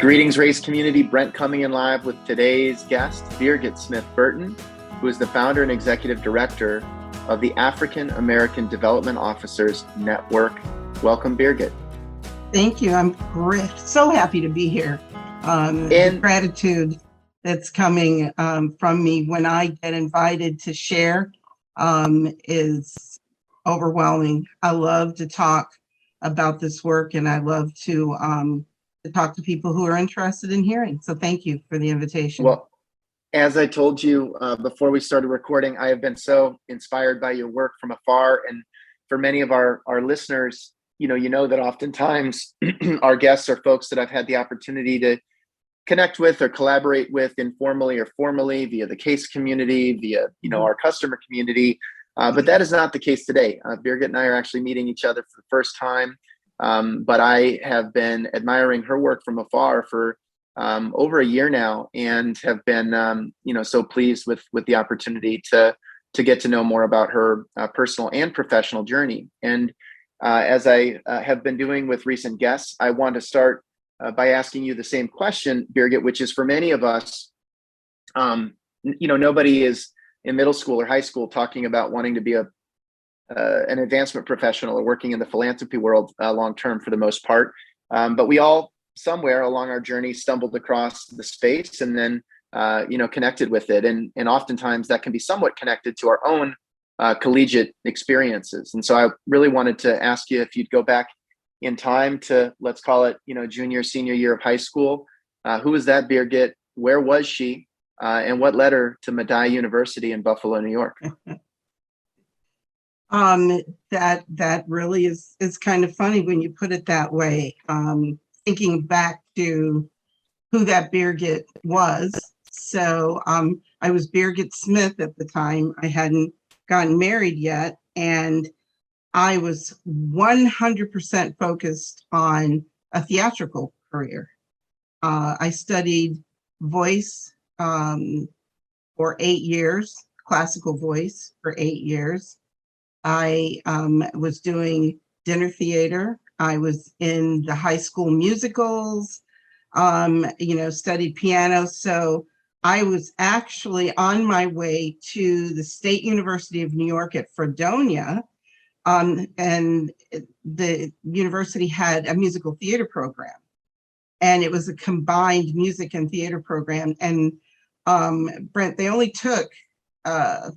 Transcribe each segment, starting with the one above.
Greetings, race community. Brent coming in live with today's guest, Birgit Smith Burton, who is the founder and executive director of the African American Development Officers Network. Welcome, Birgit. Thank you. I'm great. So happy to be here. The gratitude that's coming from me when I get invited to share is overwhelming. I love to talk about this work, and I love to talk to people who are interested in hearing. So thank you for the invitation. Well, as I told you before we started recording, I have been so inspired by your work from afar. And for many of our listeners, you know that oftentimes our guests are folks that I've had the opportunity to connect with or collaborate with informally or formally via the case community, via our customer community. But that is not the case today. Birgit and I are actually meeting each other for the first time. But I have been admiring her work from afar for over a year now, and have been so pleased with the opportunity to get to know more about her personal and professional journey. And as I have been doing with recent guests, I want to start by asking you the same question, Birgit, which is, for many of us, nobody is in middle school or high school talking about wanting to be an advancement professional or working in the philanthropy world long term, for the most part. But we all, somewhere along our journey, stumbled across the space and then connected with it. And oftentimes that can be somewhat connected to our own collegiate experiences. And so I really wanted to ask you if you'd go back in time to, let's call it, junior, senior year of high school. Who was that Birgit? Where was she? And what led her to Medaille University in Buffalo, New York? That really is kind of funny when you put it that way. Thinking back to who that Birgit was. So I was Birgit Smith at the time. I hadn't gotten married yet, and I was 100% focused on a theatrical career. I studied voice for 8 years, classical voice for 8 years. I was doing dinner theater. I was in the high school musicals, studied piano. So I was actually on my way to the State University of New York at Fredonia. And the university had a musical theater program, and it was a combined music and theater program. And Brent, they only took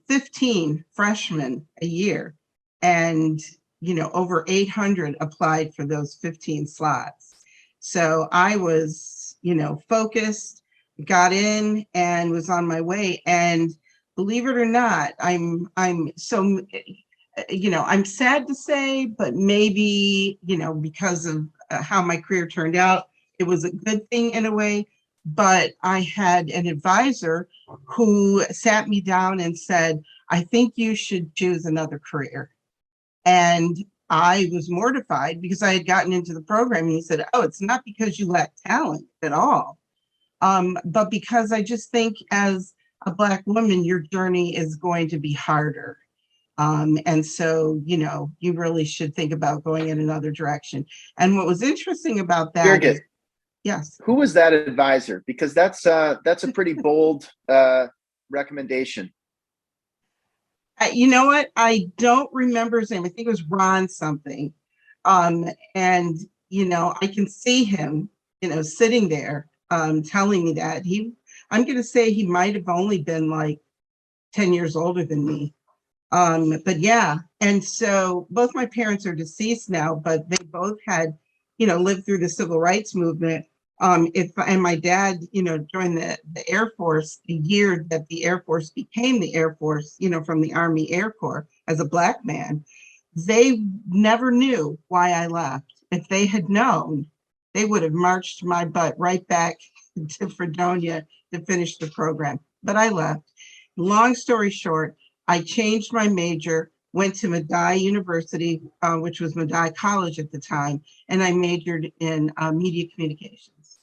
15 freshmen a year, and over 800 applied for those 15 slots. So I was focused, got in, and was on my way. And believe it or not, I'm so I'm sad to say, but maybe because of how my career turned out, it was a good thing in a way. But I had an advisor who sat me down and said, I think you should choose another career. And I was mortified because I had gotten into the program, and he said, oh, it's not because you lack talent at all, but because I just think as a Black woman, your journey is going to be harder. And so, you really should think about going in another direction. And what was interesting about that is, yes. Who was that advisor? Because that's a pretty bold recommendation. You know what? I don't remember his name. I think it was Ron something. And, I can see him, sitting there telling me that. I'm going to say he might have only been like 10 years older than me. But yeah. And so both my parents are deceased now, but they both had, lived through the civil rights movement. And my dad, joined the Air Force the year that the Air Force became the Air Force, from the Army Air Corps as a Black man. They never knew why I left. If they had known, they would have marched my butt right back to Fredonia to finish the program. But I left. Long story short, I changed my major, went to Medaille University, which was Medaille College at the time, and I majored in media communications,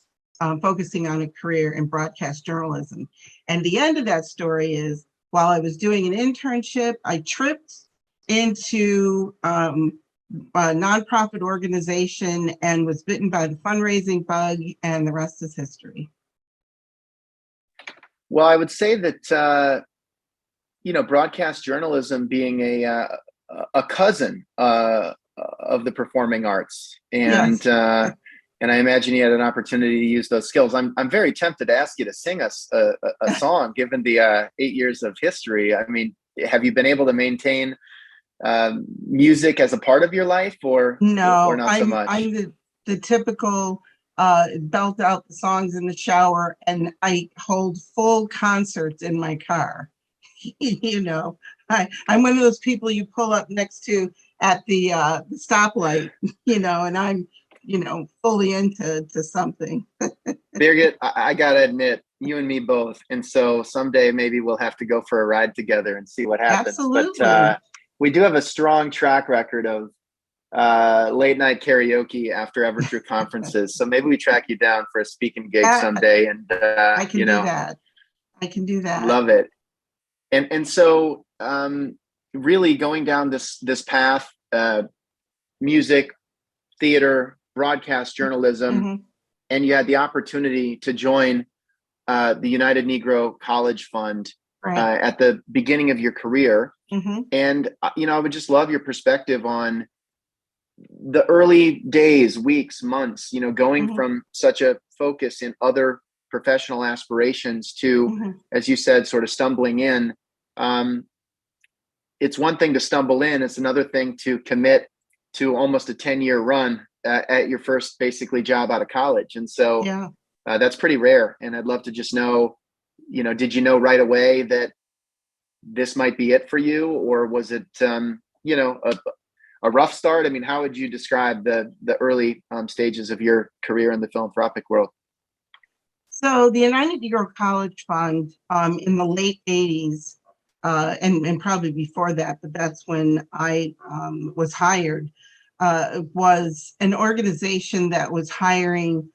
focusing on a career in broadcast journalism. And the end of that story is, while I was doing an internship, I tripped into nonprofit organization and was bitten by the fundraising bug, and the rest is history. Well, I would say that, broadcast journalism being a cousin of the performing arts, and Yes. and I imagine you had an opportunity to use those skills. I'm very tempted to ask you to sing us a song, given the 8 years of history. I mean, have you been able to maintain music as a part of your life, or No, not so much? I'm the typical belt out the songs in the shower, and I hold full concerts in my car. You know, I'm one of those people you pull up next to at the stoplight, and I'm, fully into something. Birgit, I gotta admit, you and me both. And so someday maybe we'll have to go for a ride together and see what happens. Absolutely. But we do have a strong track record of late night karaoke after Everett conferences. So maybe we track you down for a speaking gig someday. And I can do that. I can do that. Love it. And so really going down this path, music, theater, broadcast journalism, Mm-hmm. and you had the opportunity to join the United Negro College Fund Right. at the beginning of your career. Mm-hmm. And, I would just love your perspective on the early days, weeks, months, going Mm-hmm. from such a focus in other professional aspirations to, Mm-hmm. as you said, sort of stumbling in. It's one thing to stumble in. It's another thing to commit to almost a 10-year run at your first basically job out of college. And so Yeah. that's pretty rare. And I'd love to just know, did you know right away that this might be it for you? Or was it, a rough start? I mean, how would you describe the early stages of your career in the philanthropic world? So the United Negro College Fund in the late 80s, and probably before that, but that's when I was hired, was an organization that was hiring,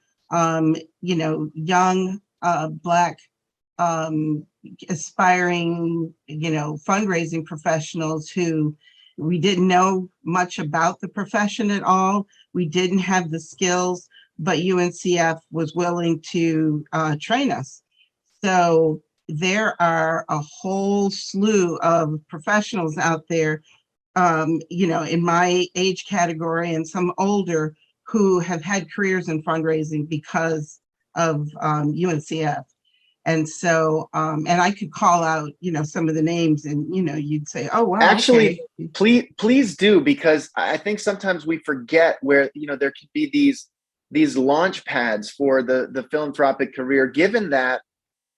young Black aspiring, fundraising professionals who we didn't know much about the profession at all. We didn't have the skills, but UNCF was willing to train us. So there are a whole slew of professionals out there, in my age category and some older, who have had careers in fundraising because of UNCF. And so, and I could call out, some of the names, and, you'd say, oh, wow. Actually, okay. please do, because I think sometimes we forget where, there could be these launch pads for the philanthropic career, given that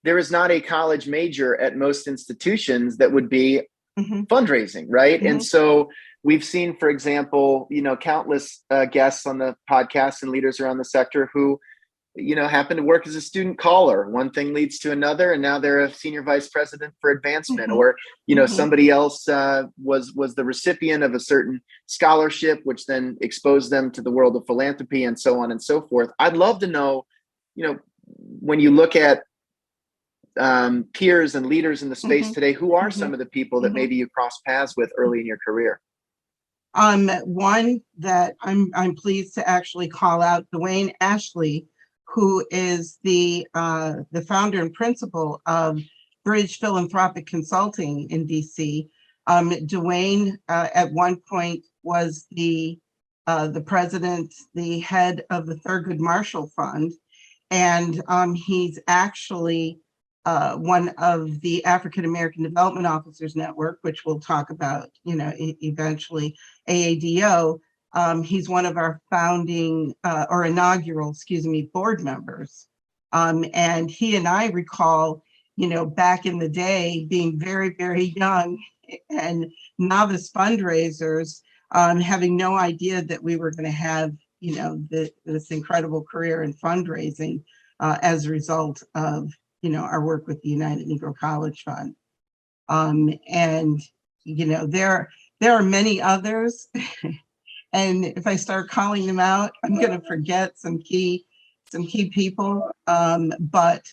there is not a college major at most institutions that would be Mm-hmm. fundraising, right? Mm-hmm. And so we've seen, for example, countless guests on the podcast and leaders around the sector who, happen to work as a student caller. One thing leads to another, and now they're a senior vice president for advancement. Mm-hmm. Or, Mm-hmm. somebody else was the recipient of a certain scholarship, which then exposed them to the world of philanthropy, and so on and so forth. I'd love to know, when you look at peers and leaders in the space Mm-hmm. today, who are Mm-hmm. some of the people that Mm-hmm. maybe you cross paths with early in your career? One that I'm pleased to actually call out, Dwayne Ashley, who is the founder and principal of Bridge Philanthropic Consulting in DC. Dwayne at one point was the president, the head of the Thurgood Marshall Fund, and he's actually one of the African American Development Officers Network, which we'll talk about, eventually, AADO. He's one of our founding or inaugural, board members. And he and I recall, back in the day, being very, very young and novice fundraisers, having no idea that we were going to have, this incredible career in fundraising as a result of, our work with the United Negro College Fund. And, there are many others. And if I start calling them out, I'm going to forget some key people. But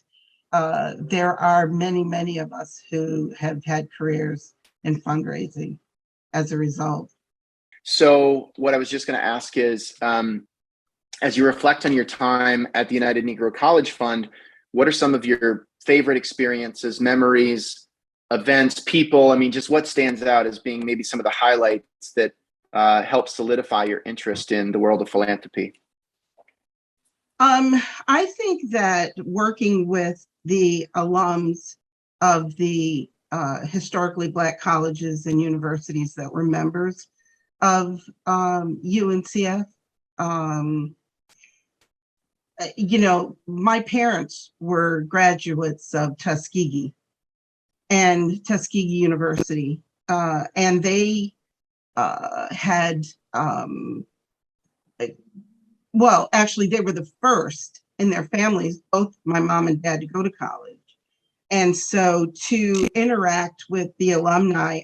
there are many, many of us who have had careers in fundraising as a result. So what I was just going to ask is, as you reflect on your time at the United Negro College Fund, what are some of your favorite experiences, memories, events, people? I mean, just what stands out as being maybe some of the highlights that help solidify your interest in the world of philanthropy? I think that working with the alums of the historically Black colleges and universities that were members of UNCF, my parents were graduates of Tuskegee University, and they had well, actually, they were the first in their families, both my mom and dad, to go to college. And so to interact with the alumni,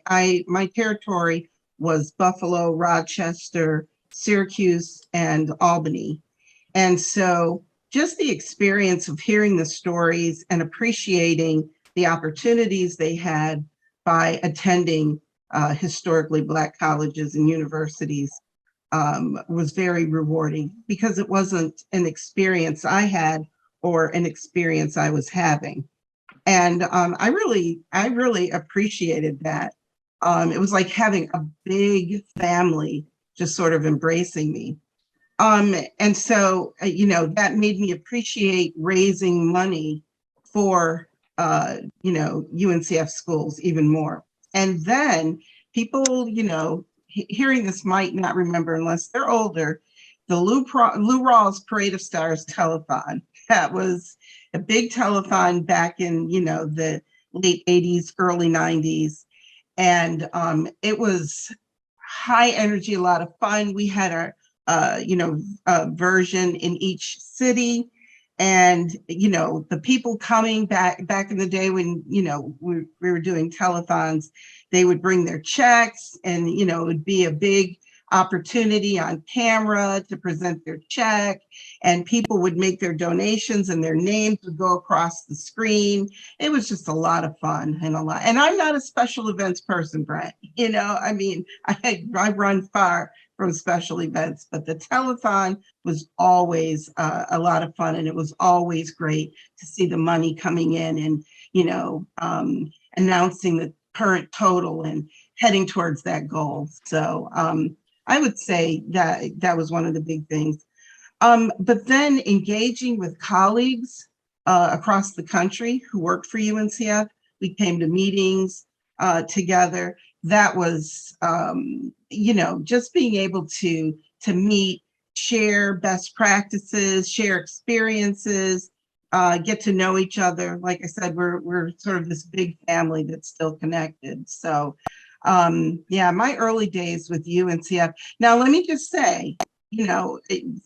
my territory was Buffalo, Rochester, Syracuse, and Albany. And so just the experience of hearing the stories and appreciating the opportunities they had by attending historically Black colleges and universities was very rewarding, because it wasn't an experience I had or an experience I was having. And I really appreciated that. It was like having a big family just sort of embracing me. And so, that made me appreciate raising money for, UNCF schools even more. And then people, hearing this might not remember unless they're older, the Lou Rawls Parade of Stars telethon. That was a big telethon back in, the late 80s, early 90s. And it was high energy, a lot of fun. We had our, version in each city. And, the people coming back in the day when, we were doing telethons, they would bring their checks, and, it would be a big opportunity on camera to present their check, and people would make their donations and their names would go across the screen. It was just a lot of fun and I'm not a special events person, Brent. I run far from special events, but the telethon was always a lot of fun, and it was always great to see the money coming in and, announcing the current total and heading towards that goal. So I would say that was one of the big things. But then engaging with colleagues across the country who worked for UNCF, we came to meetings together. That was, just being able to meet, share best practices, share experiences, get to know each other. Like I said, we're sort of this big family that's still connected. So, my early days with UNCF. Now, let me just say,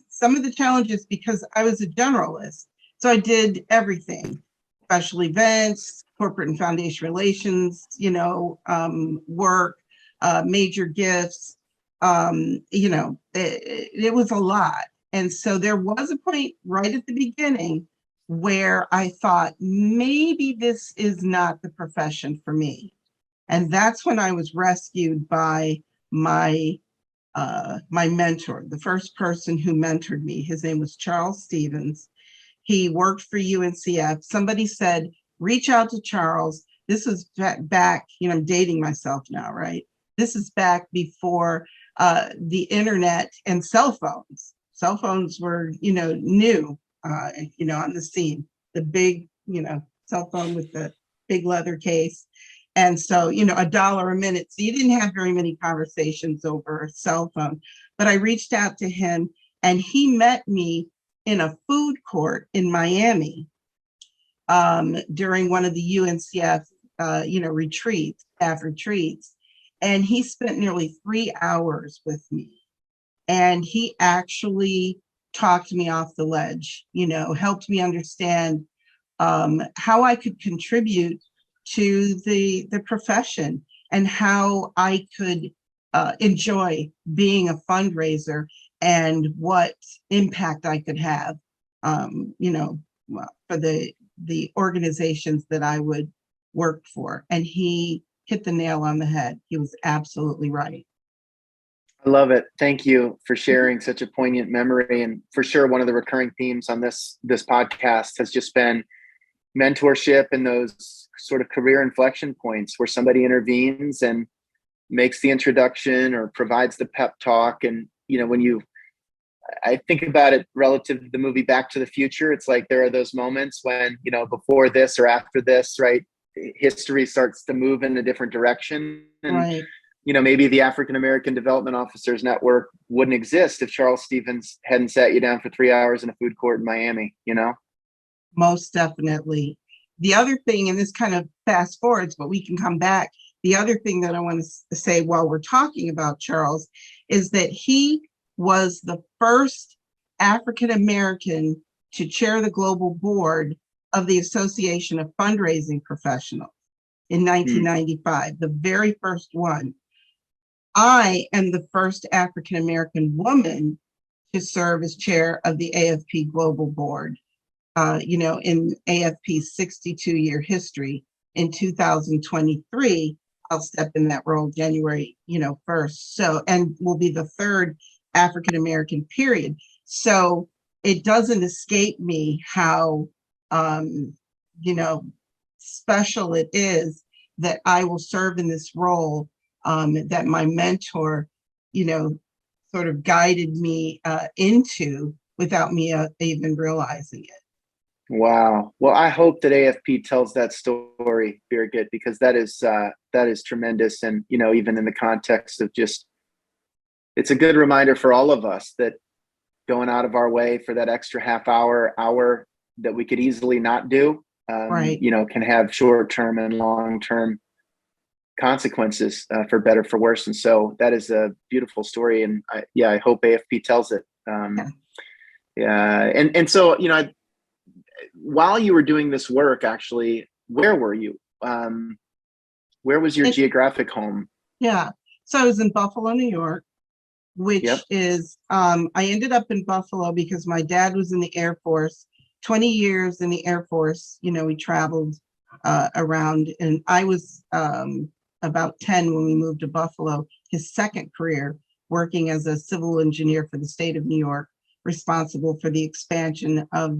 some of the challenges, because I was a generalist, so I did everything: special events, corporate and foundation relations, work, major gifts. It was a lot. And so there was a point right at the beginning where I thought, maybe this is not the profession for me. And that's when I was rescued by my mentor, the first person who mentored me. His name was Charles Stevens. He worked for UNCF. Somebody said, reach out to Charles. This is back, I'm dating myself now, right? This is back before the internet and cell phones. Cell phones were, new, on the scene. The big, cell phone with the big leather case. And so, $1 a minute. So you didn't have very many conversations over a cell phone. But I reached out to him, and he met me in a food court in Miami during one of the UNCF, retreats, staff retreats. And he spent nearly 3 hours with me. And he actually talked me off the ledge, helped me understand how I could contribute to the profession, and how I could enjoy being a fundraiser, and what impact I could have, for the organizations that I would work for. And he hit the nail on the head. He was absolutely right. I love it. Thank you for sharing such a poignant memory. And for sure, one of the recurring themes on this podcast has just been mentorship and those sort of career inflection points where somebody intervenes and makes the introduction or provides the pep talk. And I think about it relative to the movie Back to the Future. It's like there are those moments when, before this or after this, right, history starts to move in a different direction. And, Right. Maybe the African American Development Officers Network wouldn't exist if Charles Stevens hadn't sat you down for 3 hours in a food court in Miami, Most definitely. The other thing, and this kind of fast forwards, but we can come back. The other thing that I want to say while we're talking about Charles is that he was the first African American to chair the global board of the Association of Fundraising Professionals in 1995, the very first one. I am the first African American woman to serve as chair of the AFP Global Board. In AFP's 62-year history. In 2023, I'll step in that role January, 1st. So, and will be the third African American period. So it doesn't escape me how, special it is that I will serve in this role, that my mentor, sort of guided me into without me even realizing it. Wow. Well, I hope that AFP tells that story, Birgit, because that is tremendous. And, even in the context of just, it's a good reminder for all of us that going out of our way for that extra half hour that we could easily not do, Right. Can have short-term and long-term consequences for better, for worse. And so that is a beautiful story. And I hope AFP tells it. And so, while you were doing this work, actually, where were you? Where was your geographic home? Yeah. So I was in Buffalo, New York, which is, I ended up in Buffalo because my dad was in the Air Force, 20 years in the Air Force. We traveled around, and I was about 10 when we moved to Buffalo. His second career, working as a civil engineer for the state of New York, responsible for the expansion of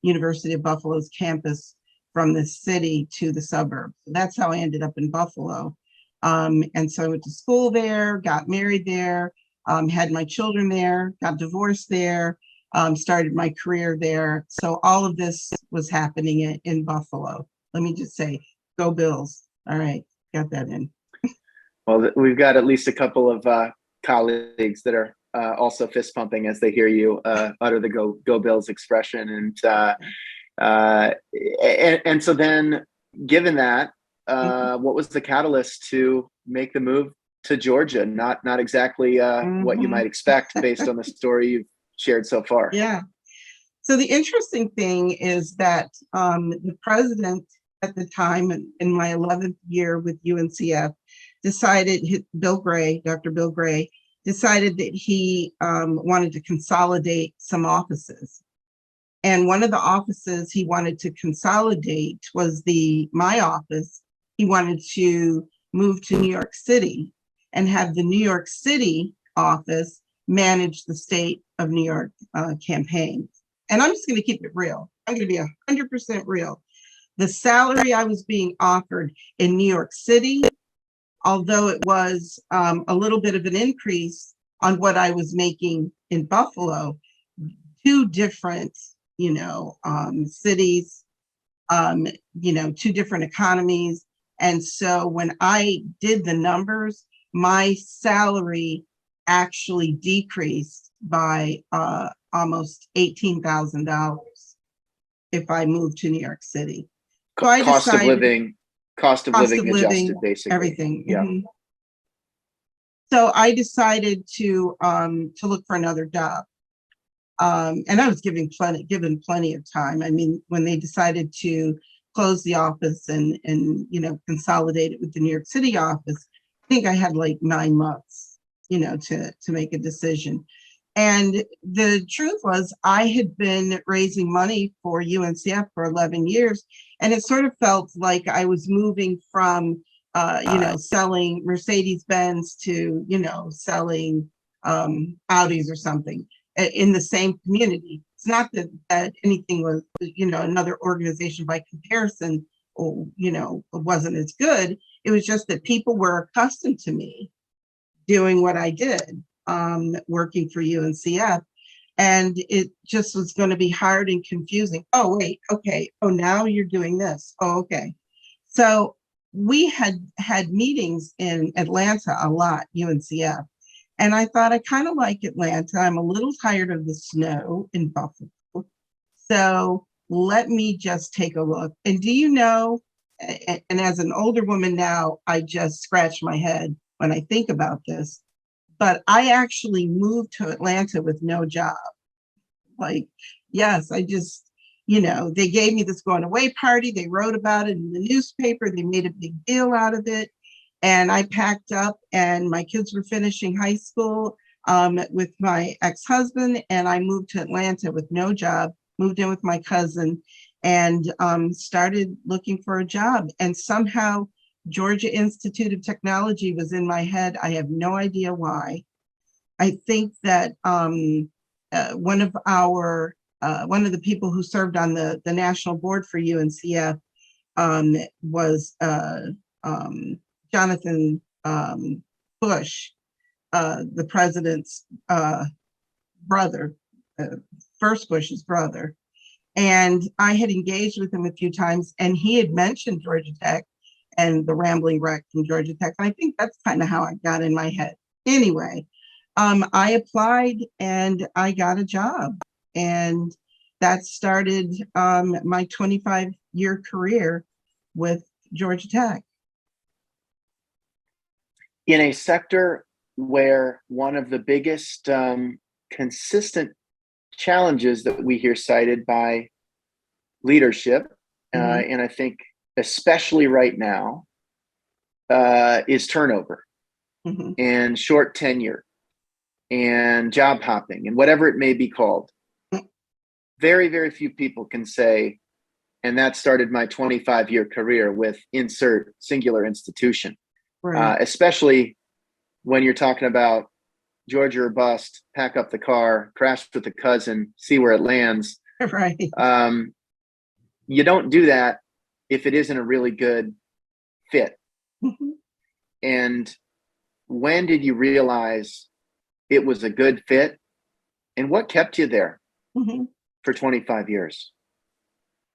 University of Buffalo's campus from the city to the suburbs. That's how I ended up in Buffalo. And so I went to school there, got married there, had my children there, got divorced there, started my career there. So all of this was happening in Buffalo. Let me just say, go Bills. All right, got that in. Well, we've got at least a couple of colleagues that are also fist pumping as they hear you utter the "Go Bills" expression, and so then, given that, what was the catalyst to make the move to Georgia? Not exactly what you might expect based on the story you've shared so far. Yeah. So the interesting thing is that the president at the time, in my 11th year with UNCF, decided, Dr. Bill Gray, decided that he wanted to consolidate some offices. And one of the offices he wanted to consolidate was my office. He wanted to move to New York City and have the New York City office manage the state of New York campaign. And I'm just going to keep it real. I'm going to be 100% real. The salary I was being offered in New York City, although it was a little bit of an increase on what I was making in Buffalo, two different, cities, two different economies. And so when I did the numbers, my salary actually decreased by almost $18,000 if I moved to New York City. So I cost decided, of living adjusted, basically. Everything. Yeah. Mm-hmm. So I decided to look for another job. And I was given plenty of time. I mean, when they decided to close the office and consolidate it with the New York City office, I think I had like 9 months, to make a decision. And the truth was, I had been raising money for UNCF for 11 years, and it sort of felt like I was moving from selling Mercedes-Benz to, selling Audis or something in the same community. It's not that anything was, another organization by comparison, or, wasn't as good. It was just that people were accustomed to me doing what I did, working for UNCF. And it just was going to be hard and confusing. Oh, wait, okay. Oh, now you're doing this. Oh, okay. So we had meetings in Atlanta a lot, UNCF. And I thought, I kind of like Atlanta. I'm a little tired of the snow in Buffalo. So let me just take a look. And do you know, and as an older woman now, I just scratch my head when I think about this, but I actually moved to Atlanta with no job. Like, yes, I just, they gave me this going away party. They wrote about it in the newspaper. They made a big deal out of it. And I packed up, and my kids were finishing high school with my ex-husband, and I moved to Atlanta with no job, moved in with my cousin, and started looking for a job. And somehow Georgia Institute of Technology was in my head. I have no idea why. I think that one of the people who served on the national board for UNCF was Jonathan Bush, the president's brother, first Bush's brother. And I had engaged with him a few times, and he had mentioned Georgia Tech and the Rambling Wreck from Georgia Tech. And I think that's kind of how I got in my head. Anyway, I applied and I got a job, and that started my 25-year career with Georgia Tech. In a sector where one of the biggest consistent challenges that we hear cited by leadership, and I think especially right now, is turnover and short tenure and job hopping and whatever it may be called. Very, very few people can say, and that started my 25-year career with insert singular institution. Right. Especially when you're talking about Georgia or bust, pack up the car, crash with a cousin, see where it lands. Right. You don't do that if it isn't a really good fit. And when did you realize it was a good fit? And what kept you there for 25 years?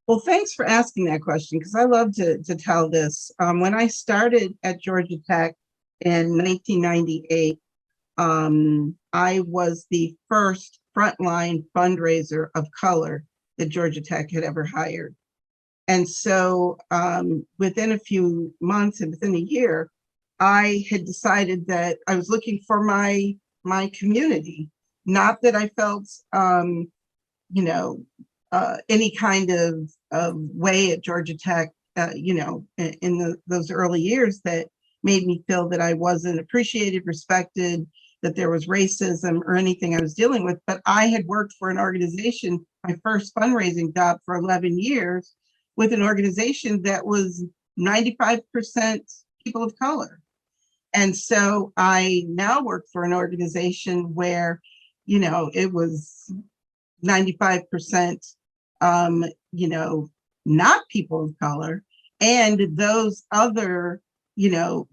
Well, thanks for asking that question, because I love to tell this. When I started at Georgia Tech in 1998, I was the first frontline fundraiser of color that Georgia Tech had ever hired. And so within a few months and within a year, I had decided that I was looking for my community. Not that I felt, any kind of way at Georgia Tech, in those early years that made me feel that I wasn't appreciated, respected, that there was racism or anything I was dealing with. But I had worked for an organization, my first fundraising job for 11 years, with an organization that was 95% people of color. And so I now work for an organization where, it was 95%, not people of color. And those other,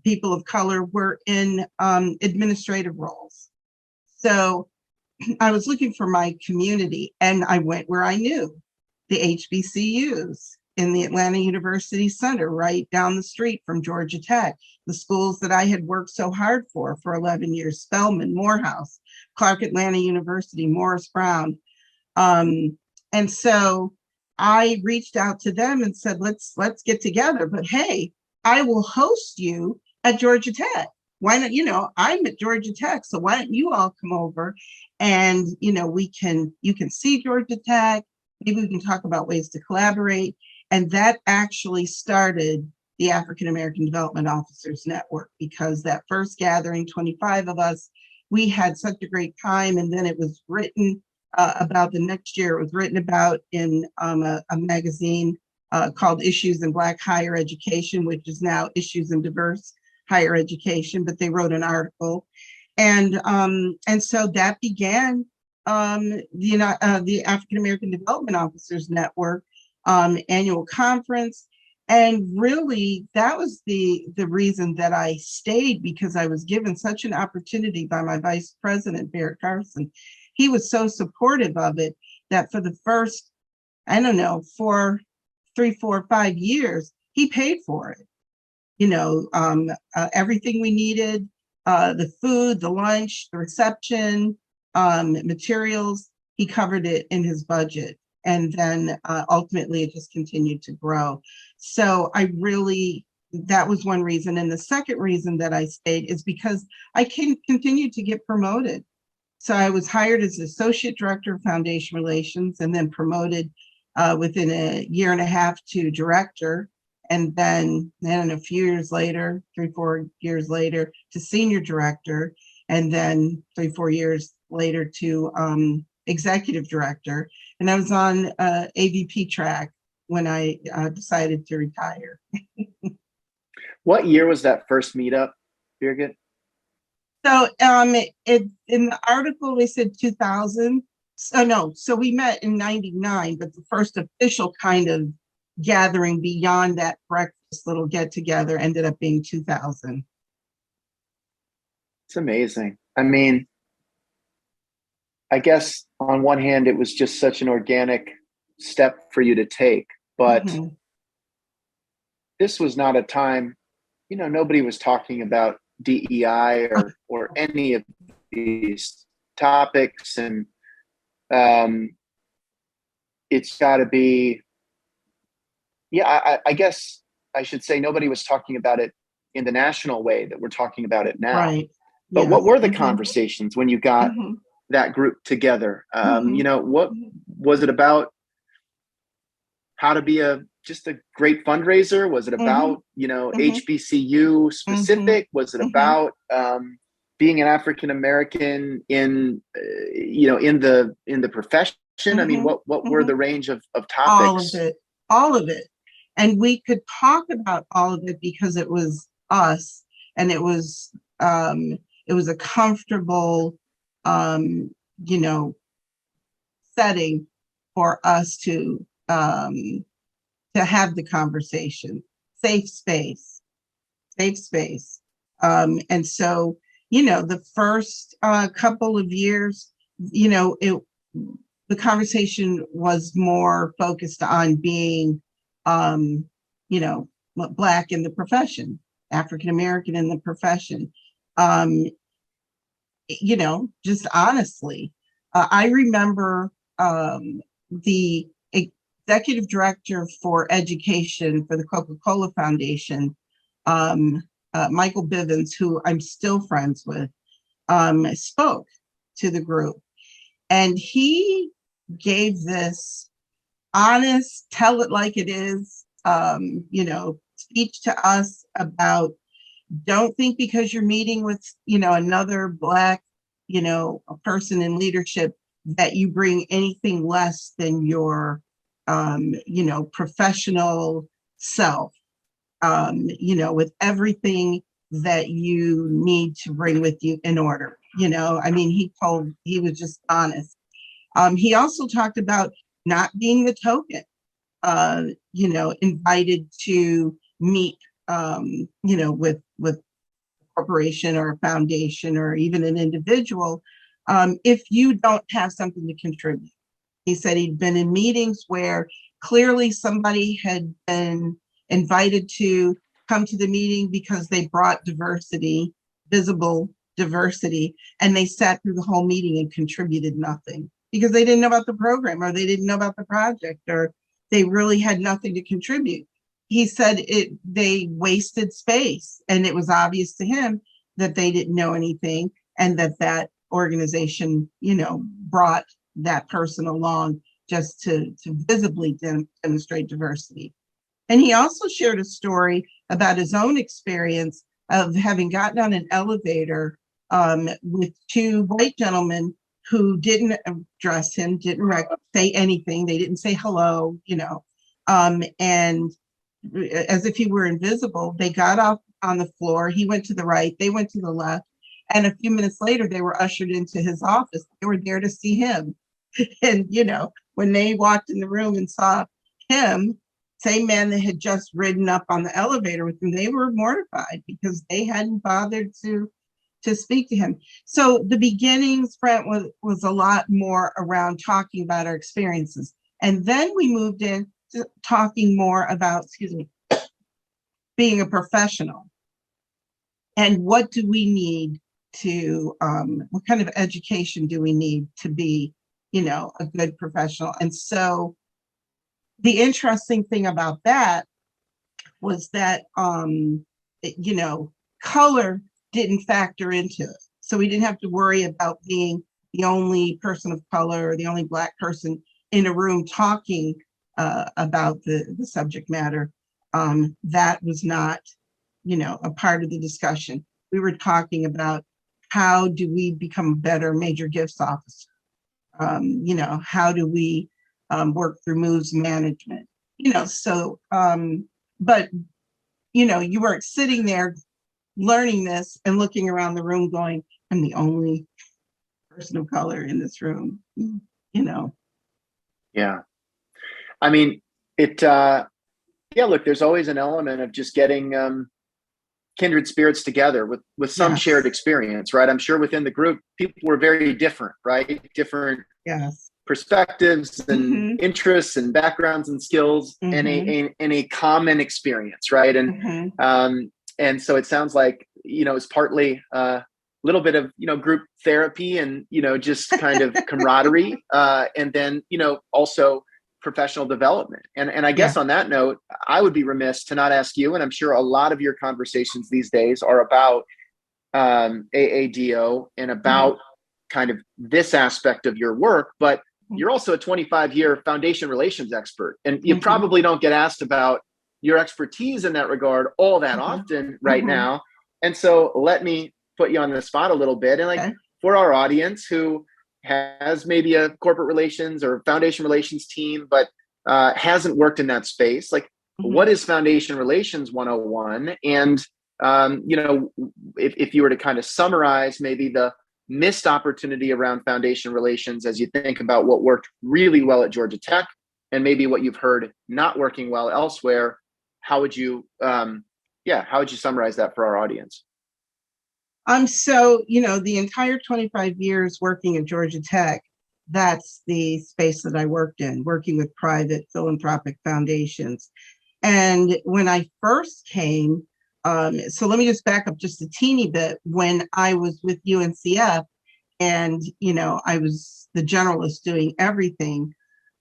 people of color were in administrative roles. So I was looking for my community, and I went where I knew, the HBCUs in the Atlanta University Center, right down the street from Georgia Tech, the schools that I had worked so hard for 11 years, Spelman, Morehouse, Clark Atlanta University, Morris Brown. And so I reached out to them and said, let's get together, but hey, I will host you at Georgia Tech. Why not, I'm at Georgia Tech, so why don't you all come over and, you can see Georgia Tech, maybe we can talk about ways to collaborate. And that actually started the African American Development Officers Network, because that first gathering, 25 of us, we had such a great time. And then it was written about the next year. It was written about in a magazine called Issues in Black Higher Education, which is now Issues in Diverse Higher Education, but they wrote an article. And so that began the African American Development Officers Network annual conference. And really, that was the reason that I stayed, because I was given such an opportunity by my vice president, Barrett Carson. He was so supportive of it that for the first, I don't know, 3, 4, 5 years, he paid for it. Everything we needed, the food, the lunch, the reception, materials, he covered it in his budget. And then ultimately it just continued to grow. So that was one reason. And the second reason that I stayed is because I can continue to get promoted. So I was hired as Associate Director of Foundation Relations and then promoted within a year and a half to Director. And then a few years later, 3, 4 years later, to Senior Director. And then 3, 4 years later to Executive Director. And I was on AVP track when I decided to retire. What year was that first meetup, Birgit? So in the article, they said 2000. So we met in 99, but the first official kind of gathering beyond that breakfast little get together ended up being 2000. It's amazing. I mean, I guess on one hand, it was just such an organic step for you to take, but this was not a time, nobody was talking about DEI or any of these topics. And it's got to be, I guess I should say nobody was talking about it in the national way that we're talking about it now. Right. But what were the conversations when you got that group together? What was it about? How to be just a great fundraiser? Was it about, HBCU specific? Was it about being an African American in the profession? I mean, what were the range of topics? All of it. And we could talk about all of it because it was us, and it was a comfortable setting for us to have the conversation, safe space. And so, the first couple of years, the conversation was more focused on being, Black in the profession, African American in the profession. Just honestly, I remember the executive director for education for the Coca-Cola Foundation, Michael Bivens, who I'm still friends with, spoke to the group. And he gave this honest, tell it like it is, speech to us about, don't think because you're meeting with, another Black, a person in leadership that you bring anything less than your, professional self, with everything that you need to bring with you in order. He was just honest. He also talked about not being the token, invited to meet, with a corporation or a foundation or even an individual, if you don't have something to contribute. He said he'd been in meetings where clearly somebody had been invited to come to the meeting because they brought diversity, visible diversity, and they sat through the whole meeting and contributed nothing because they didn't know about the program or they didn't know about the project or they really had nothing to contribute. He said they wasted space, and it was obvious to him that they didn't know anything and that organization, brought that person along just to visibly demonstrate diversity. And he also shared a story about his own experience of having gotten on an elevator with 2 white gentlemen who didn't address him, didn't say anything. They didn't say hello, And as if he were invisible, they got off on the floor. He went to the right, they went to the left. And a few minutes later, they were ushered into his office. They were there to see him. And, when they walked in the room and saw him, same man that had just ridden up on the elevator with him, they were mortified because they hadn't bothered to speak to him. So the beginnings, Brent, was a lot more around talking about our experiences. And then we moved in to talking more about, being a professional. And what do we need to, what kind of education do we need to be, a good professional? And so the interesting thing about that was that, color didn't factor into it. So we didn't have to worry about being the only person of color or the only Black person in a room talking about the subject matter. That was not, a part of the discussion. We were talking about how do we become a better major gifts officer? How do we work through moves management? But you weren't sitting there learning this and looking around the room going, I'm the only person of color in this room, Yeah. I mean, look, there's always an element of just getting kindred spirits together with some Yes. shared experience, right? I'm sure within the group, people were very different, right? Different Yes. perspectives and interests and backgrounds and skills and a common experience, right? And so it sounds like, it's partly a little bit of, group therapy and, just kind of camaraderie, and then, also professional development. And I guess on that note, I would be remiss to not ask you, and I'm sure a lot of your conversations these days are about AADO and about kind of this aspect of your work, but you're also a 25-year foundation relations expert, and you probably don't get asked about your expertise in that regard all that often right now. And so let me put you on the spot a little bit. And for our audience who has maybe a corporate relations or foundation relations team, but hasn't worked in that space, what is foundation relations 101? And, if you were to kind of summarize maybe the missed opportunity around foundation relations as you think about what worked really well at Georgia Tech and maybe what you've heard not working well elsewhere, how would you summarize that for our audience? So, the entire 25 years working at Georgia Tech, that's the space that I worked in, working with private philanthropic foundations. And when I first came, so let me just back up just a teeny bit. When I was with UNCF and, I was the generalist doing everything,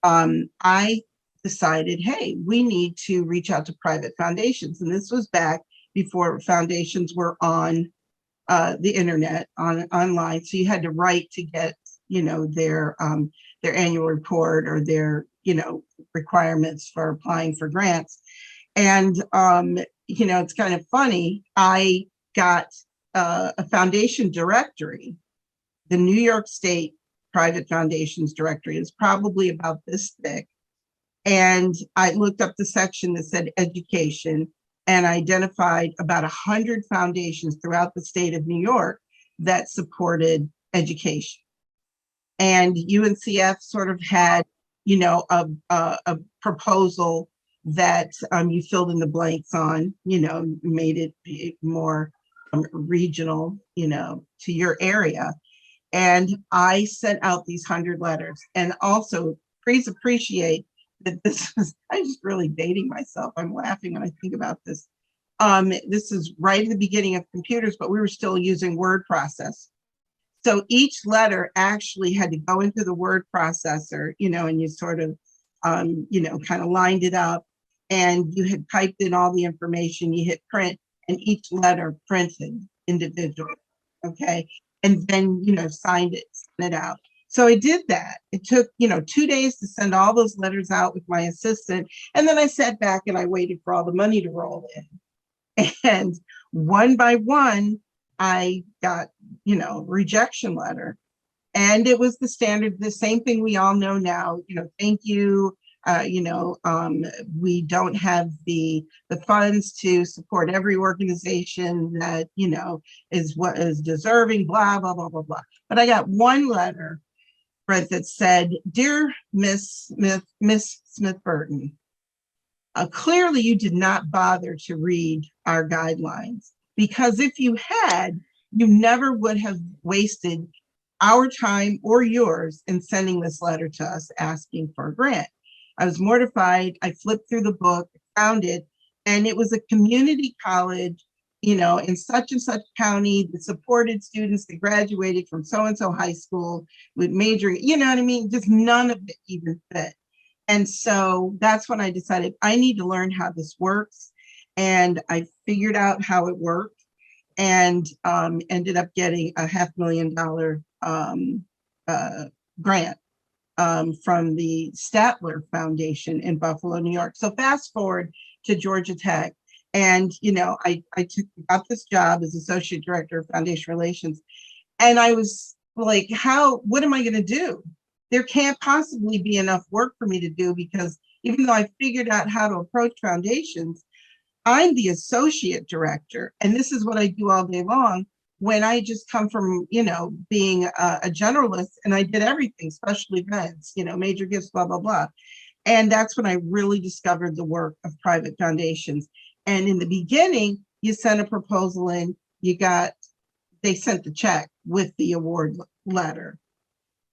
I decided, hey, we need to reach out to private foundations. And this was back before foundations were on the internet, online. So you had to write to get, their annual report or their, requirements for applying for grants. And, it's kind of funny. I got a foundation directory. The New York State Private Foundations Directory is probably about this thick. And I looked up the section that said education and identified about 100 foundations throughout the state of New York that supported education. And UNCF sort of had, a proposal that you filled in the blanks on, made it more regional, to your area. And I sent out these 100 letters. And also, please appreciate that this was, I'm just really dating myself. I'm laughing when I think about this. This is right at the beginning of computers, but we were still using word processor. So each letter actually had to go into the word processor, and you sort of, kind of lined it up, and you had typed in all the information, you hit print, and each letter printed individually, okay? And then, signed it, sent it out. So I did that. It took, 2 days to send all those letters out with my assistant. And then I sat back and I waited for all the money to roll in. And one by one, I got, rejection letter. And it was the standard, the same thing we all know now, thank you We don't have the funds to support every organization that, is what is deserving, blah, blah, blah, blah, blah. But I got one letter, Brent, that said, "Dear Miss Smith Burton, clearly you did not bother to read our guidelines, because if you had, you never would have wasted our time or yours in sending this letter to us asking for a grant." I was mortified. I flipped through the book, found it, and it was a community college, in such and such county that supported students that graduated from so-and-so high school with major, you know what I mean? Just none of it even fit. And so that's when I decided I need to learn how this works. And I figured out how it worked, and ended up getting a $500,000 grant from the Statler Foundation in Buffalo, New York. So fast forward to Georgia Tech. And, I got this job as associate director of foundation relations. And I was like, what am I going to do? There can't possibly be enough work for me to do, because even though I figured out how to approach foundations, I'm the associate director. And this is what I do all day long, when I just come from, being a generalist, and I did everything, special events, major gifts, blah, blah, blah. And that's when I really discovered the work of private foundations. And in the beginning, you sent a proposal in, they sent the check with the award letter.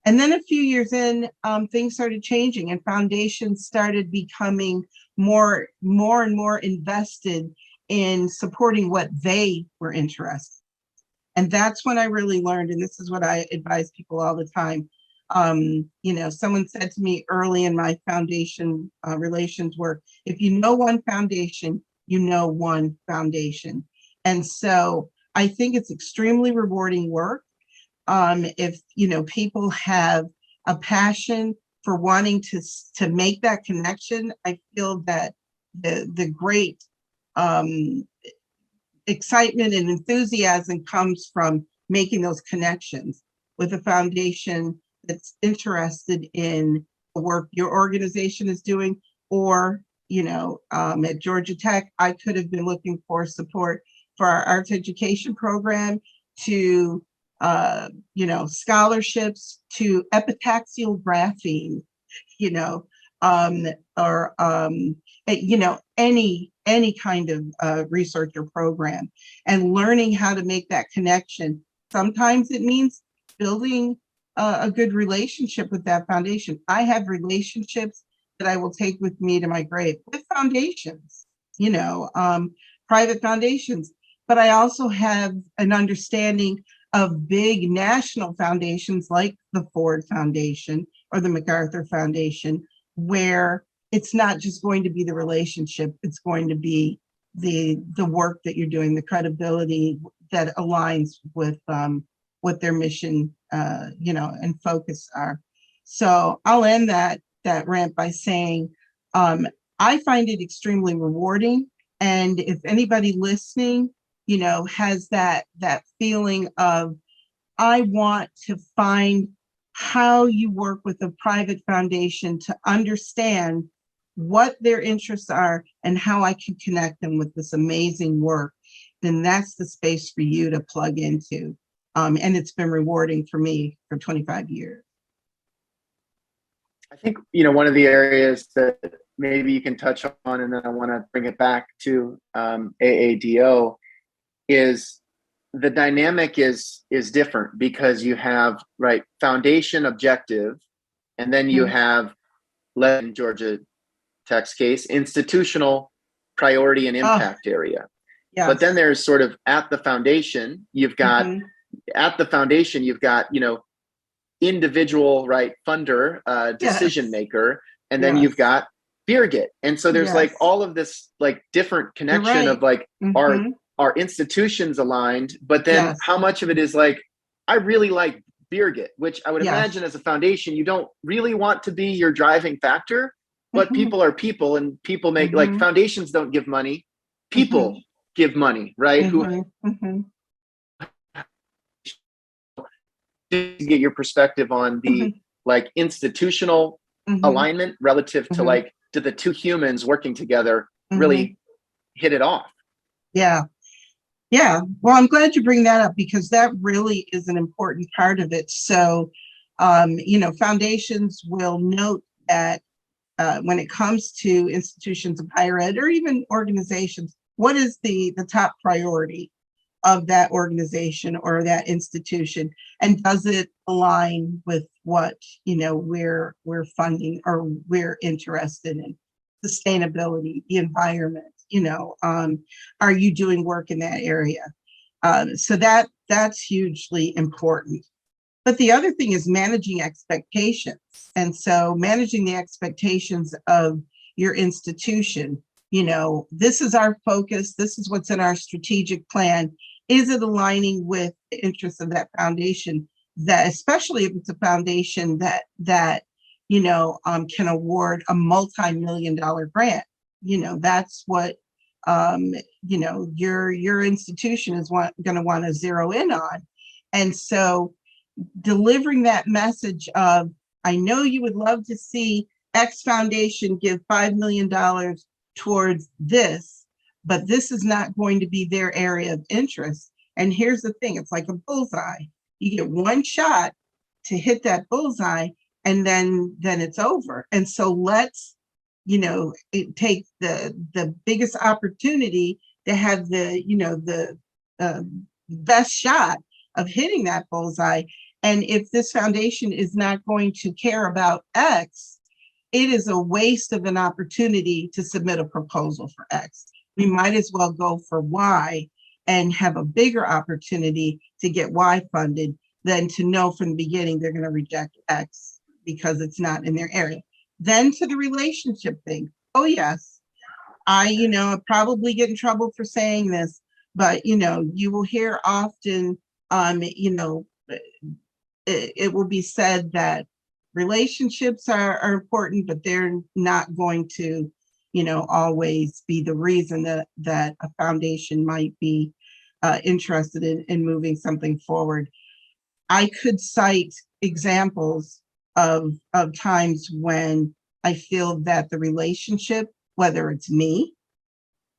And then a few years in, things started changing, and foundations started becoming more and more invested in supporting what they were interested in. And that's when I really learned, and this is what I advise people all the time. Someone said to me early in my foundation relations work, if you know one foundation, you know one foundation. And so I think it's extremely rewarding work. If people have a passion for wanting to make that connection, I feel that the great excitement and enthusiasm comes from making those connections with a foundation that's interested in the work your organization is doing. Or at Georgia Tech, I could have been looking for support for our arts education program, to scholarships, to epitaxial graphene, or any kind of research or program, and learning how to make that connection. Sometimes it means building a good relationship with that foundation. I have relationships that I will take with me to my grave with foundations, private foundations. But I also have an understanding of big national foundations like the Ford Foundation or the MacArthur Foundation, where it's not just going to be the relationship, it's going to be the work that you're doing, the credibility that aligns with what their mission, and focus are. So I'll end that rant by saying, I find it extremely rewarding. And if anybody listening, has that feeling of, I want to find how you work with a private foundation to understand what their interests are and how I can connect them with this amazing work, then that's the space for you to plug into. And it's been rewarding for me for 25 years. I think, one of the areas that maybe you can touch on, and then I want to bring it back to AADO, is the dynamic is different, because you have foundation objective, and then you have, in Georgia Tech's case, institutional priority and impact area. Yes. But then there's sort of at the foundation, you've got individual funder, decision maker, and then you've got Birgit. And so there's all of this different connection of our institutions aligned, but then how much of it is I really like Birgit, which I would imagine as a foundation, you don't really want to be your driving factor, but people are people, and people make foundations don't give money. People give money, right? Who to get your perspective on the institutional alignment relative to Mhm. like, did the two humans working together Mhm. really hit it off? Yeah. Yeah. Well, I'm glad you bring that up because that really is an important part of it. So, foundations will note that when it comes to institutions of higher ed or even organizations, what is the top priority of that organization or that institution, and does it align with what we're funding or we're interested in? Sustainability, the environment. Are you doing work in that area? So that's hugely important. But the other thing is managing expectations. And so managing the expectations of your institution, this is our focus, this is what's in our strategic plan. Is it aligning with the interests of that foundation, that especially if it's a foundation that can award a multi-million-dollar grant? That's what your institution is going to want to zero in on. And so delivering that message of, I know you would love to see X foundation give $5 million towards this, but this is not going to be their area of interest. And here's the thing, it's like a bullseye. You get one shot to hit that bullseye, and then it's over. And so let's, take the biggest opportunity to have the best shot of hitting that bullseye. And if this foundation is not going to care about X, it is a waste of an opportunity to submit a proposal for X. We might as well go for Y and have a bigger opportunity to get Y funded than to know from the beginning they're going to reject X because it's not in their area. Then to the relationship thing. Oh, yes. I probably get in trouble for saying this, but, you will hear often, it will be said that relationships are important, but they're not going to, always be the reason that a foundation might be interested in moving something forward. I could cite examples of times when I feel that the relationship, whether it's me,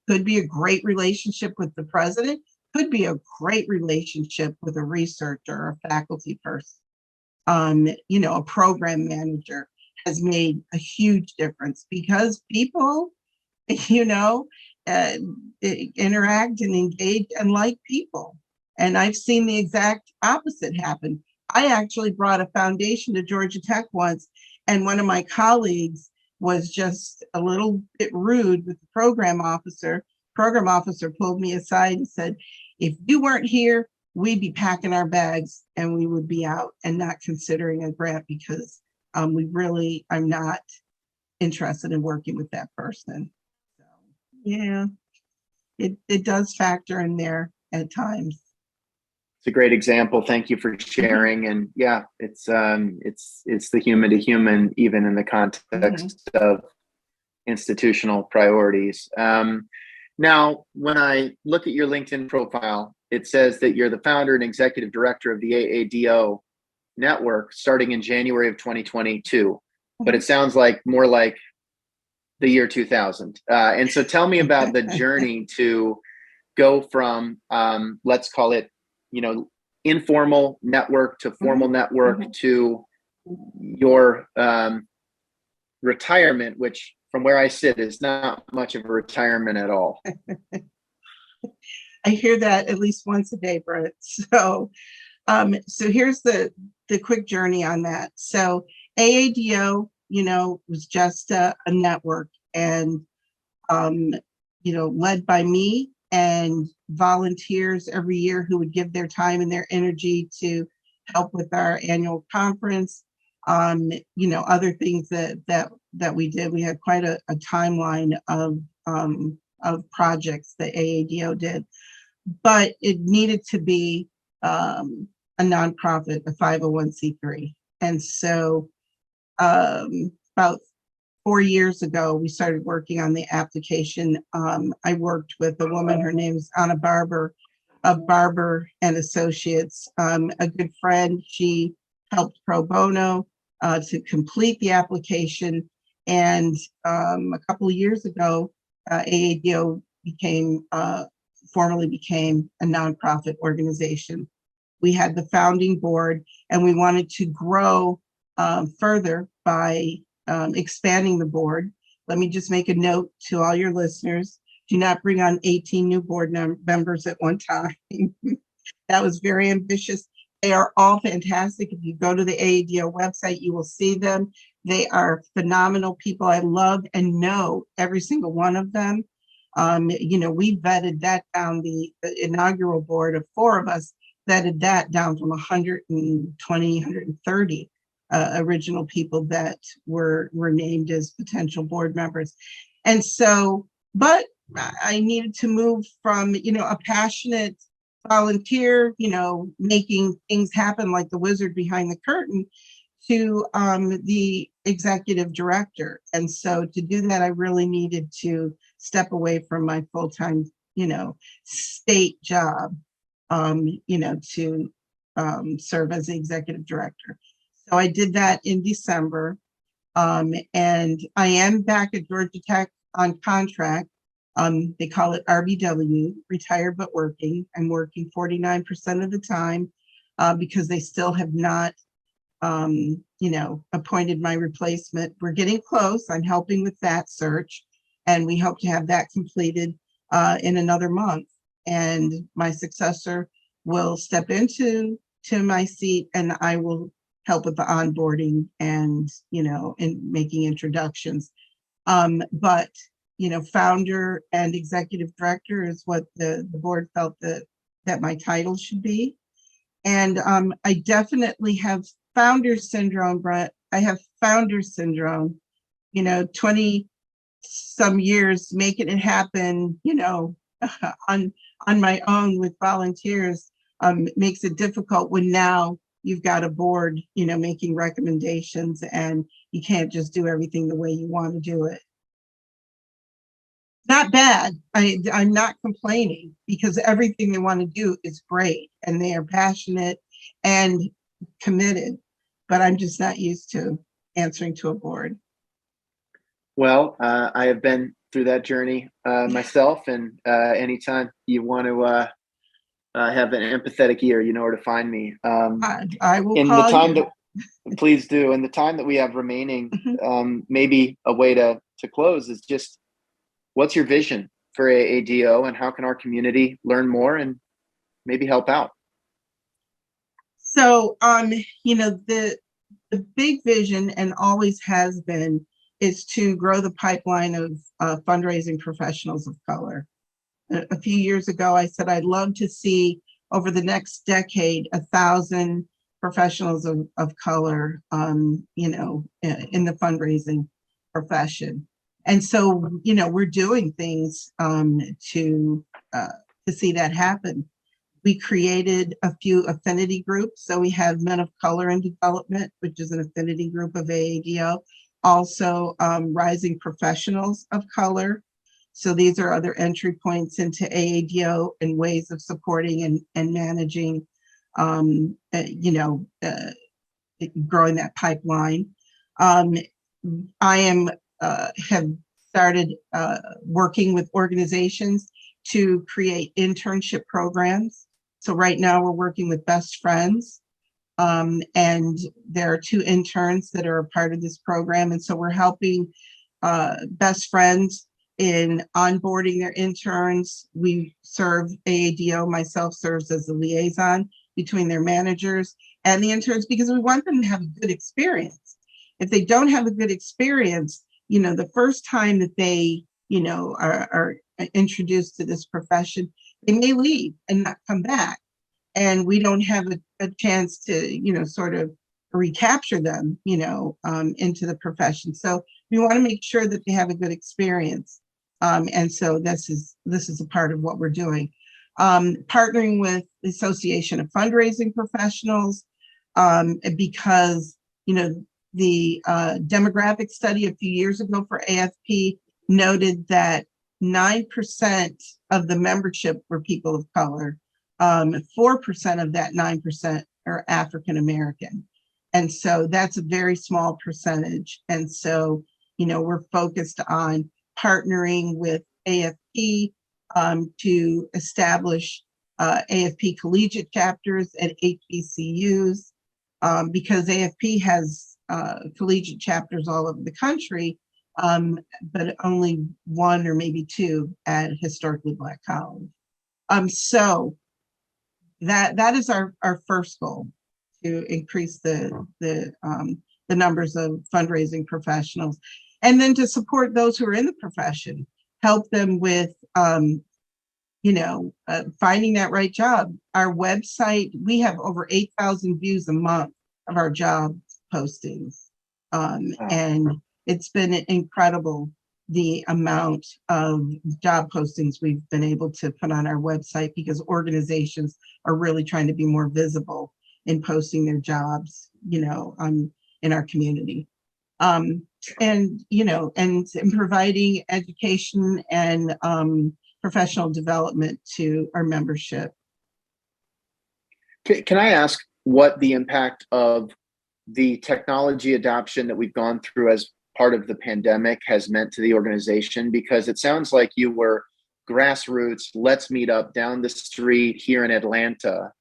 could be a great relationship with the president, could be a great relationship with a researcher or a faculty person. A program manager has made a huge difference because people, interact and engage and like people. And I've seen the exact opposite happen. I actually brought a foundation to Georgia Tech once, and one of my colleagues was just a little bit rude with the program officer. Program officer pulled me aside and said, if you weren't here, we'd be packing our bags and we would be out and not considering a grant because we really are not interested in working with that person. So, yeah, it does factor in there at times. It's a great example. Thank you for sharing. And yeah, it's the human to human, even in the context of institutional priorities. Now, when I look at your LinkedIn profile, it says that you're the founder and executive director of the AADO network starting in January of 2022, but it sounds like more like the year 2000. And so tell me about the journey to go from, let's call it, informal network to formal network to your retirement, which from where I sit is not much of a retirement at all. I hear that at least once a day, Brett. So here's the quick journey on that. So AADO, was just a network and, led by me and volunteers every year who would give their time and their energy to help with our annual conference. Other things that we did. We had quite a timeline of projects that AADO did, but it needed to be a nonprofit, a 501c3. And so about 4 years ago, we started working on the application. I worked with a woman, her name is Anna Barber of Barber and Associates, a good friend. She helped pro bono. to complete the application. And a couple of years ago, AADO formally became a nonprofit organization. We had the founding board, and we wanted to grow further by expanding the board. Let me just make a note to all your listeners. Do not bring on 18 new board members at one time. That was very ambitious. They are all fantastic. If you go to the AADO website, you will see them. They are phenomenal people. I love and know every single one of them. We vetted that down, the inaugural board of 4 of us vetted that down from 120, 130 original people that were named as potential board members. And so, but I needed to move from, a passionate volunteer, making things happen like the wizard behind the curtain, to the executive director. And so to do that, I really needed to step away from my full-time, state job, to serve as the executive director. So I did that in December. And I am back at Georgia Tech on contract. They call it RBW, retired but working. I'm working 49% of the time because they still have not, appointed my replacement. We're getting close. I'm helping with that search, and we hope to have that completed in another month. And my successor will step into my seat, and I will help with the onboarding and, and making introductions. But founder and executive director is what the board felt that my title should be. And I definitely have founder syndrome, Brett. I have founder syndrome, 20 some years making it happen, on my own with volunteers, makes it difficult when now you've got a board, making recommendations, and you can't just do everything the way you want to do it. Not bad. I'm not complaining, because everything they want to do is great and they are passionate and committed, but I'm just not used to answering to a board. Well, I have been through that journey myself, and anytime you want to have an empathetic ear, you know where to find me. I will in call the time you. that please do. In the time that we have remaining, maybe a way to close is just, what's your vision for AADO, and how can our community learn more and maybe help out? So, the big vision, and always has been, is to grow the pipeline of fundraising professionals of color. A few years ago, I said I'd love to see over the next decade 1,000 professionals of color, in the fundraising profession. And so, we're doing things to see that happen. We created a few affinity groups. So we have Men of Color in Development, which is an affinity group of AADO. Also, Rising Professionals of Color. So these are other entry points into AADO and ways of supporting and managing, growing that pipeline. I have started working with organizations to create internship programs. So right now we're working with Best Friends, and there are 2 interns that are a part of this program. And so we're helping Best Friends in onboarding their interns. We serve AADO, myself serves as the liaison between their managers and the interns, because we want them to have a good experience. If they don't have a good experience, the first time that they, are introduced to this profession, they may leave and not come back. And we don't have a chance to, sort of recapture them, into the profession. So we want to make sure that they have a good experience. And so this is a part of what we're doing. Partnering with the Association of Fundraising Professionals, because, the demographic study a few years ago for AFP noted that 9% of the membership were people of color. 4% of that 9% are African American. And so that's a very small percentage. And so, we're focused on partnering with AFP to establish AFP collegiate chapters at HBCUs, because AFP has collegiate chapters all over the country, but only one or maybe two at historically Black college. So that is our first goal, to increase the numbers of fundraising professionals, and then to support those who are in the profession, help them with finding that right job. Our website, we have over 8,000 views a month of our job postings, and it's been incredible, the amount of job postings we've been able to put on our website, because organizations are really trying to be more visible in posting their jobs, in our community. And providing education and professional development to our membership. Can I ask what the impact of the technology adoption that we've gone through as part of the pandemic has meant to the organization? Because it sounds like you were grassroots, let's meet up down the street here in Atlanta.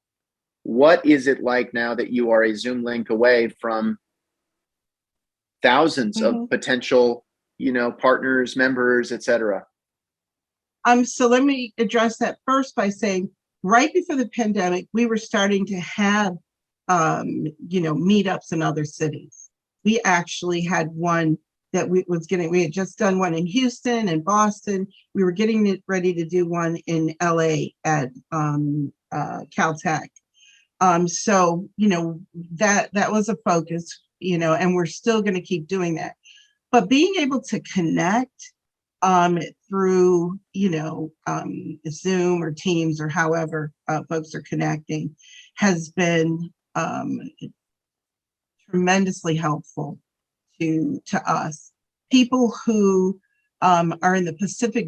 What is it like now that you are a Zoom link away from thousands of potential, partners, members, et cetera? So let me address that first by saying, right before the pandemic, we were starting to have, meetups in other cities. We actually had one that we had just done one in Houston and Boston. We were getting it ready to do one in LA at Caltech. So, that was a focus, and we're still going to keep doing that. But being able to connect through, Zoom or Teams or however folks are connecting has been tremendously helpful to us. People who are in the Pacific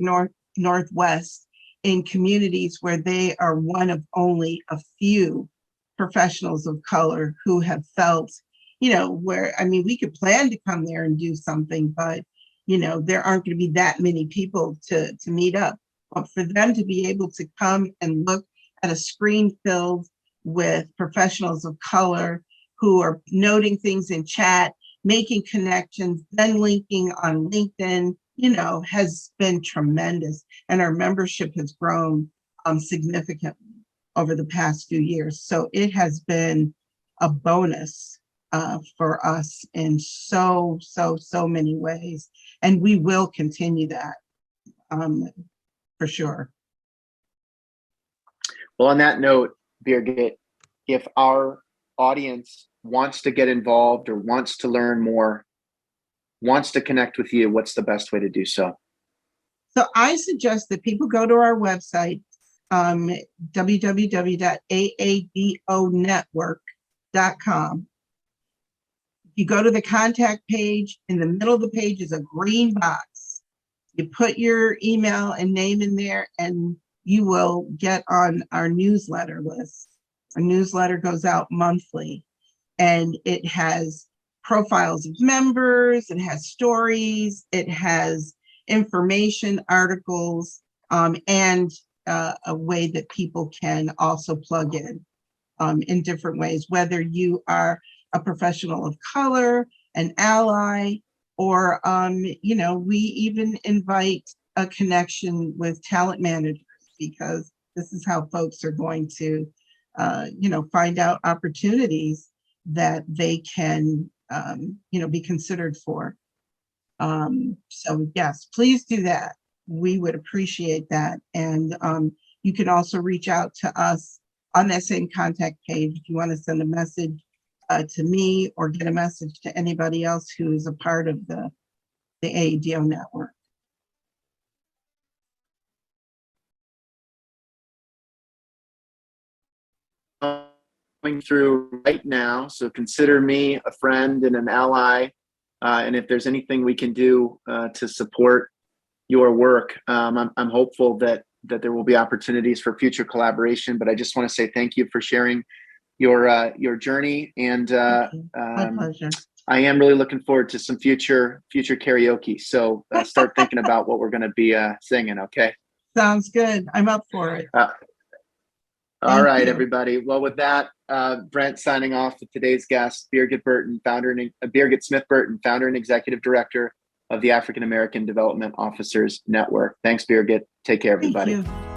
Northwest, in communities where they are one of only a few professionals of color who have felt, we could plan to come there and do something, but there aren't going to be that many people to meet up. But for them to be able to come and look at a screen filled with professionals of color who are noting things in chat, making connections, then linking on LinkedIn, has been tremendous. And our membership has grown significantly over the past few years. So it has been a bonus for us in so many ways. And we will continue that for sure. Well, on that note, Birgit, if our audience wants to get involved or wants to learn more, wants to connect with you, what's the best way to do so? So I suggest that people go to our website, www.aadonetwork.com. You go to the contact page. In the middle of the page is a green box. You put your email and name in there, and you will get on our newsletter list. Our newsletter goes out monthly, and it has profiles of members, it has stories, it has information, articles, and a way that people can also plug in different ways, whether you are a professional of color, an ally, or, we even invite a connection with talent managers, because this is how folks are going to, find out opportunities that they can, be considered for. So yes, please do that. We would appreciate that. And you can also reach out to us on that same contact page if you want to send a message to me or get a message to anybody else who is a part of the AADO network. Going through right now, so consider me a friend and an ally, and if there's anything we can do to support your work, I'm hopeful that there will be opportunities for future collaboration. But I just want to say thank you for sharing your journey, and Thank you. My pleasure. I am really looking forward to some future karaoke. So start thinking about what we're going to be singing. Okay. Sounds good. I'm up for it. All right, you. everybody. Well, with that, Brent signing off with today's guest, Birgit Burton, Birgit Smith Burton, founder and executive director of the African American Development Officers Network. Thanks, Birgit. Take care, everybody. Thank you.